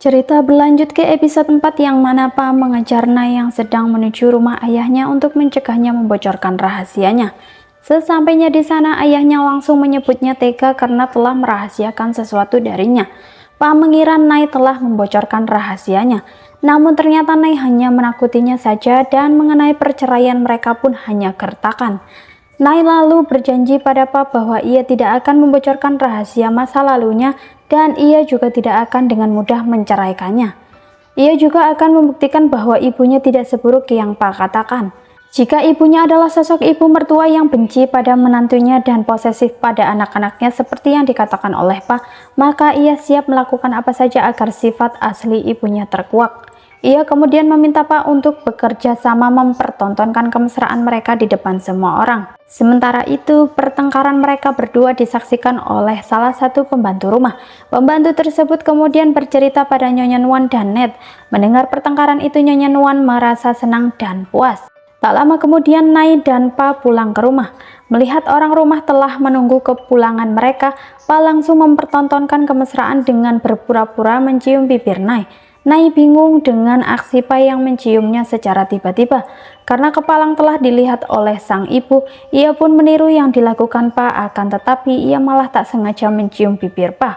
Cerita berlanjut ke episode 4 yang mana Pa mengejar Nai yang sedang menuju rumah ayahnya untuk mencegahnya membocorkan rahasianya. Sesampainya di sana, ayahnya langsung menyebutnya tega karena telah merahasiakan sesuatu darinya. Pa mengira Nai telah membocorkan rahasianya, namun ternyata Nai hanya menakutinya saja dan mengenai perceraian mereka pun hanya gertakan. Nai lalu berjanji pada Pa bahwa ia tidak akan membocorkan rahasia masa lalunya dan ia juga tidak akan dengan mudah menceraikannya. Ia juga akan membuktikan bahwa ibunya tidak seburuk yang Pa katakan. Jika ibunya adalah sosok ibu mertua yang benci pada menantunya dan posesif pada anak-anaknya seperti yang dikatakan oleh Pa, maka ia siap melakukan apa saja agar sifat asli ibunya terkuak. Ia kemudian meminta Pa untuk bekerja sama mempertontonkan kemesraan mereka di depan semua orang. Sementara itu, pertengkaran mereka berdua disaksikan oleh salah satu pembantu rumah. Pembantu tersebut kemudian bercerita pada Nyonya Nuan dan Ned. Mendengar pertengkaran itu, Nyonya Nuan merasa senang dan puas. Tak lama kemudian Nai dan Pa pulang ke rumah. Melihat orang rumah telah menunggu kepulangan mereka, Pa langsung mempertontonkan kemesraan dengan berpura-pura mencium bibir Nai. Nai bingung dengan aksi Pa yang menciumnya secara tiba-tiba. Karena kepalang telah dilihat oleh sang ibu, ia pun meniru yang dilakukan Pa, akan tetapi ia malah tak sengaja mencium bibir Pa.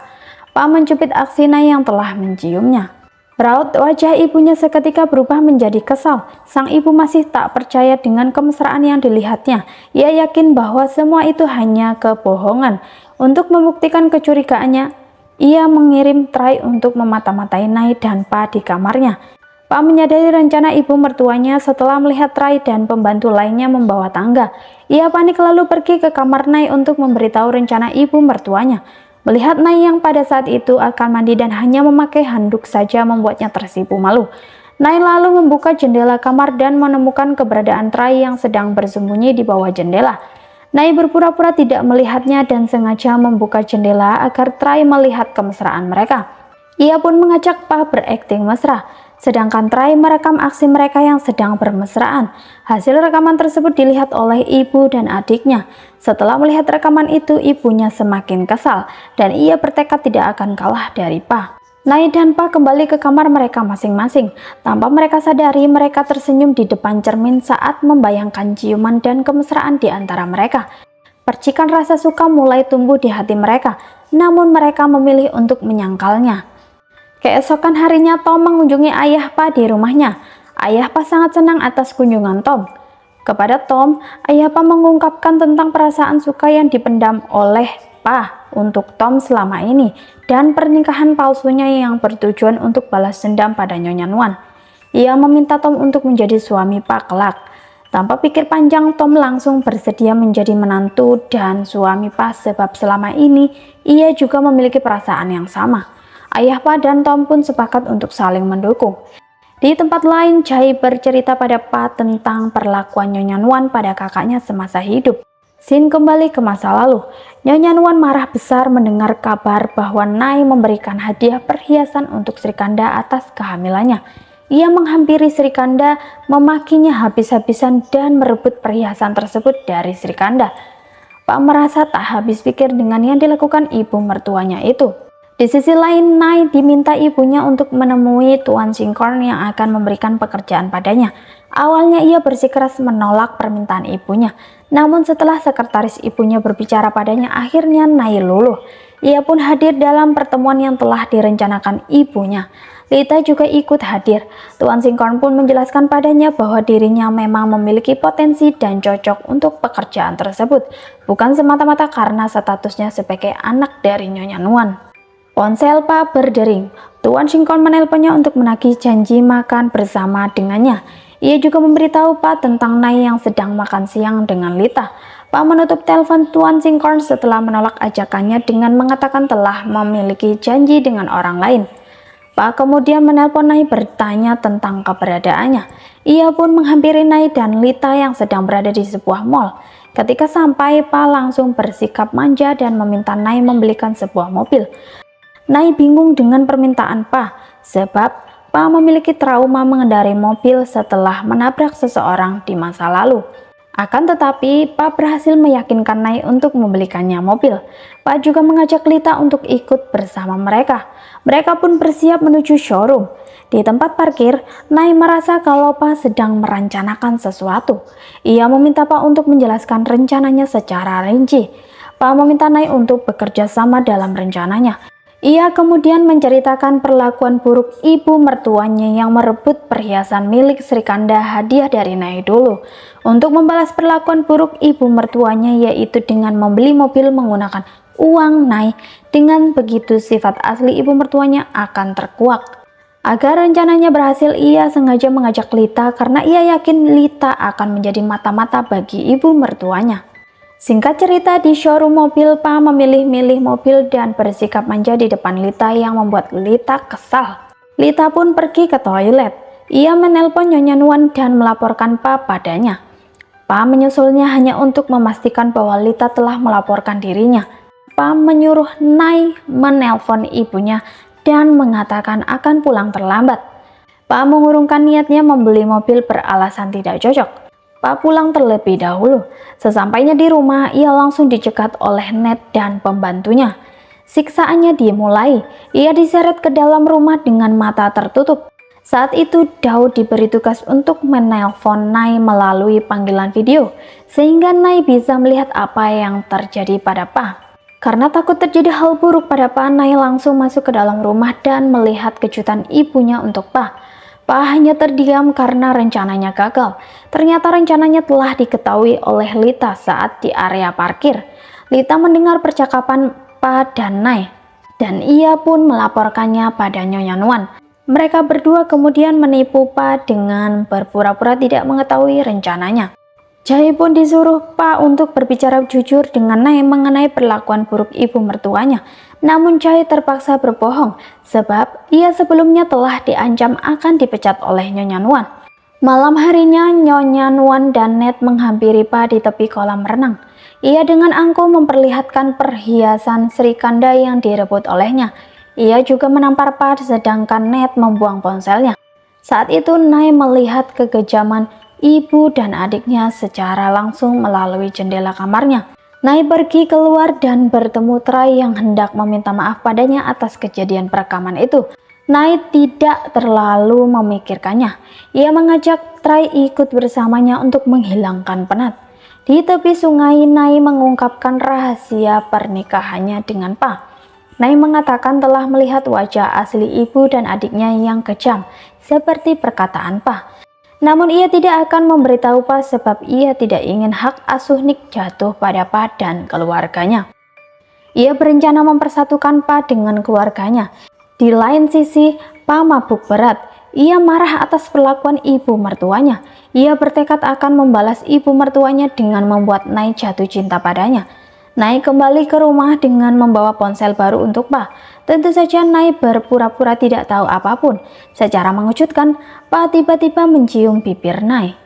Pa mencubit aksi Nai yang telah menciumnya. Raut wajah ibunya seketika berubah menjadi kesal. Sang ibu masih tak percaya dengan kemesraan yang dilihatnya. Ia yakin bahwa semua itu hanya kebohongan. Untuk membuktikan kecurigaannya, ia mengirim Trai untuk memata-matai Nai dan Pa di kamarnya. Pa menyadari rencana ibu mertuanya setelah melihat Trai dan pembantu lainnya membawa tangga. Ia panik lalu pergi ke kamar Nai untuk memberitahu rencana ibu mertuanya. Melihat Nai yang pada saat itu akan mandi dan hanya memakai handuk saja membuatnya tersipu malu. Nai lalu membuka jendela kamar dan menemukan keberadaan Trai yang sedang bersembunyi di bawah jendela. Nai berpura-pura tidak melihatnya dan sengaja membuka jendela agar Trai melihat kemesraan mereka. Ia pun mengajak Pa berakting mesra, sedangkan Trai merekam aksi mereka yang sedang bermesraan. Hasil rekaman tersebut dilihat oleh ibu dan adiknya. Setelah melihat rekaman itu, ibunya semakin kesal dan ia bertekad tidak akan kalah dari Pa. Nai dan Pa kembali ke kamar mereka masing-masing. Tanpa mereka sadari, mereka tersenyum di depan cermin saat membayangkan ciuman dan kemesraan di antara mereka. Percikan rasa suka mulai tumbuh di hati mereka, namun mereka memilih untuk menyangkalnya. Keesokan harinya, Tom mengunjungi ayah Pa di rumahnya. Ayah Pa sangat senang atas kunjungan Tom. Kepada Tom, ayah Pa mengungkapkan tentang perasaan suka yang dipendam oleh Pa untuk Tom selama ini dan pernikahan palsunya yang bertujuan untuk balas dendam pada Nyonya Nuan. Ia meminta Tom untuk menjadi suami Pa kelak. Tanpa pikir panjang, Tom langsung bersedia menjadi menantu dan suami Pa sebab selama ini ia juga memiliki perasaan yang sama. Ayah Pa dan Tom pun sepakat untuk saling mendukung. Di tempat lain, Jai bercerita pada Pa tentang perlakuan Nyonya Nuan pada kakaknya semasa hidup. Sin kembali ke masa lalu. Nyonya Nuan marah besar mendengar kabar bahwa Nai memberikan hadiah perhiasan untuk Sri Kanda atas kehamilannya. Ia menghampiri Sri Kanda, memakinya habis-habisan dan merebut perhiasan tersebut dari Sri Kanda. Pak merasa tak habis pikir dengan yang dilakukan ibu mertuanya itu. Di sisi lain, Nai diminta ibunya untuk menemui Tuan Singkorn yang akan memberikan pekerjaan padanya. Awalnya ia bersikeras menolak permintaan ibunya, namun setelah sekretaris ibunya berbicara padanya, akhirnya Nai luluh. Ia pun hadir dalam pertemuan yang telah direncanakan ibunya. Lita juga ikut hadir. Tuan Singkorn pun menjelaskan padanya bahwa dirinya memang memiliki potensi dan cocok untuk pekerjaan tersebut, bukan semata-mata karena statusnya sebagai anak dari Nyonya Nuan. Ponsel Pa berdering. Tuan Singkorn menelponnya untuk menagih janji makan bersama dengannya. Ia juga memberitahu Pa tentang Nai yang sedang makan siang dengan Lita. Pa menutup telepon Tuan Singkorn setelah menolak ajakannya dengan mengatakan telah memiliki janji dengan orang lain. Pa kemudian menelpon Nai bertanya tentang keberadaannya. Ia pun menghampiri Nai dan Lita yang sedang berada di sebuah mall. Ketika sampai, Pa langsung bersikap manja dan meminta Nai membelikan sebuah mobil. Nai bingung dengan permintaan Pa, sebab Pa memiliki trauma mengendarai mobil setelah menabrak seseorang di masa lalu. Akan tetapi, Pa berhasil meyakinkan Nai untuk membelikannya mobil. Pa juga mengajak Lita untuk ikut bersama mereka. Mereka pun bersiap menuju showroom. Di tempat parkir, Nai merasa kalau Pa sedang merencanakan sesuatu. Ia meminta Pa untuk menjelaskan rencananya secara rinci. Pa meminta Nai untuk bekerja sama dalam rencananya. Ia kemudian menceritakan perlakuan buruk ibu mertuanya yang merebut perhiasan milik Srikanda hadiah dari Nai dulu. Untuk membalas perlakuan buruk ibu mertuanya yaitu dengan membeli mobil menggunakan uang Nai. Dengan begitu sifat asli ibu mertuanya akan terkuak. Agar rencananya berhasil, ia sengaja mengajak Lita karena ia yakin Lita akan menjadi mata-mata bagi ibu mertuanya. Singkat cerita, di showroom mobil, Pa memilih-milih mobil dan bersikap manja di depan Lita yang membuat Lita kesal. Lita pun pergi ke toilet. Ia menelpon Nyonya Nuan dan melaporkan Pa padanya. Pa menyusulnya hanya untuk memastikan bahwa Lita telah melaporkan dirinya. Pa menyuruh Nai menelpon ibunya dan mengatakan akan pulang terlambat. Pa mengurungkan niatnya membeli mobil beralasan tidak cocok. Pa pulang terlebih dahulu. Sesampainya di rumah, ia langsung dicegat oleh Ned dan pembantunya. Siksaannya dimulai. Ia diseret ke dalam rumah dengan mata tertutup. Saat itu Daud diberi tugas untuk menelpon Nai melalui panggilan video, sehingga Nai bisa melihat apa yang terjadi pada Pa. Karena takut terjadi hal buruk pada Pa, Nai langsung masuk ke dalam rumah dan melihat kejutan ibunya untuk Pa. Pa hanya terdiam karena rencananya gagal. Ternyata rencananya telah diketahui oleh Lita saat di area parkir. Lita mendengar percakapan Pa dan Nai, dan ia pun melaporkannya pada Nyonya Nuan. Mereka berdua kemudian menipu Pa dengan berpura-pura tidak mengetahui rencananya. Jae pun disuruh Pa untuk berbicara jujur dengan Nai mengenai perlakuan buruk ibu mertuanya. Namun Jae terpaksa berbohong sebab ia sebelumnya telah diancam akan dipecat oleh Nyonya Nuan. Malam harinya Nyonya Nuan dan Ned menghampiri Pa di tepi kolam renang. Ia dengan angkuh memperlihatkan perhiasan Srikanda yang direbut olehnya. Ia juga menampar Pa sedangkan Ned membuang ponselnya. Saat itu Nai melihat kekejaman ibu dan adiknya secara langsung melalui jendela kamarnya. Nai pergi keluar dan bertemu Trai yang hendak meminta maaf padanya atas kejadian perekaman itu. Nai tidak terlalu memikirkannya. Ia mengajak Trai ikut bersamanya untuk menghilangkan penat. Di tepi sungai, Nai mengungkapkan rahasia pernikahannya dengan Pa. Nai mengatakan telah melihat wajah asli ibu dan adiknya yang kejam, seperti perkataan Pa. Namun ia tidak akan memberitahu Pa sebab ia tidak ingin hak asuh Nick jatuh pada Pa dan keluarganya. Ia berencana mempersatukan Pa dengan keluarganya. Di lain sisi, Pa mabuk berat. Ia marah atas perlakuan ibu mertuanya. Ia bertekad akan membalas ibu mertuanya dengan membuat Nai jatuh cinta padanya. Nai kembali ke rumah dengan membawa ponsel baru untuk Pa. Tentu saja Nai berpura-pura tidak tahu apapun. Secara mengejutkan, Pa tiba-tiba mencium bibir Nai.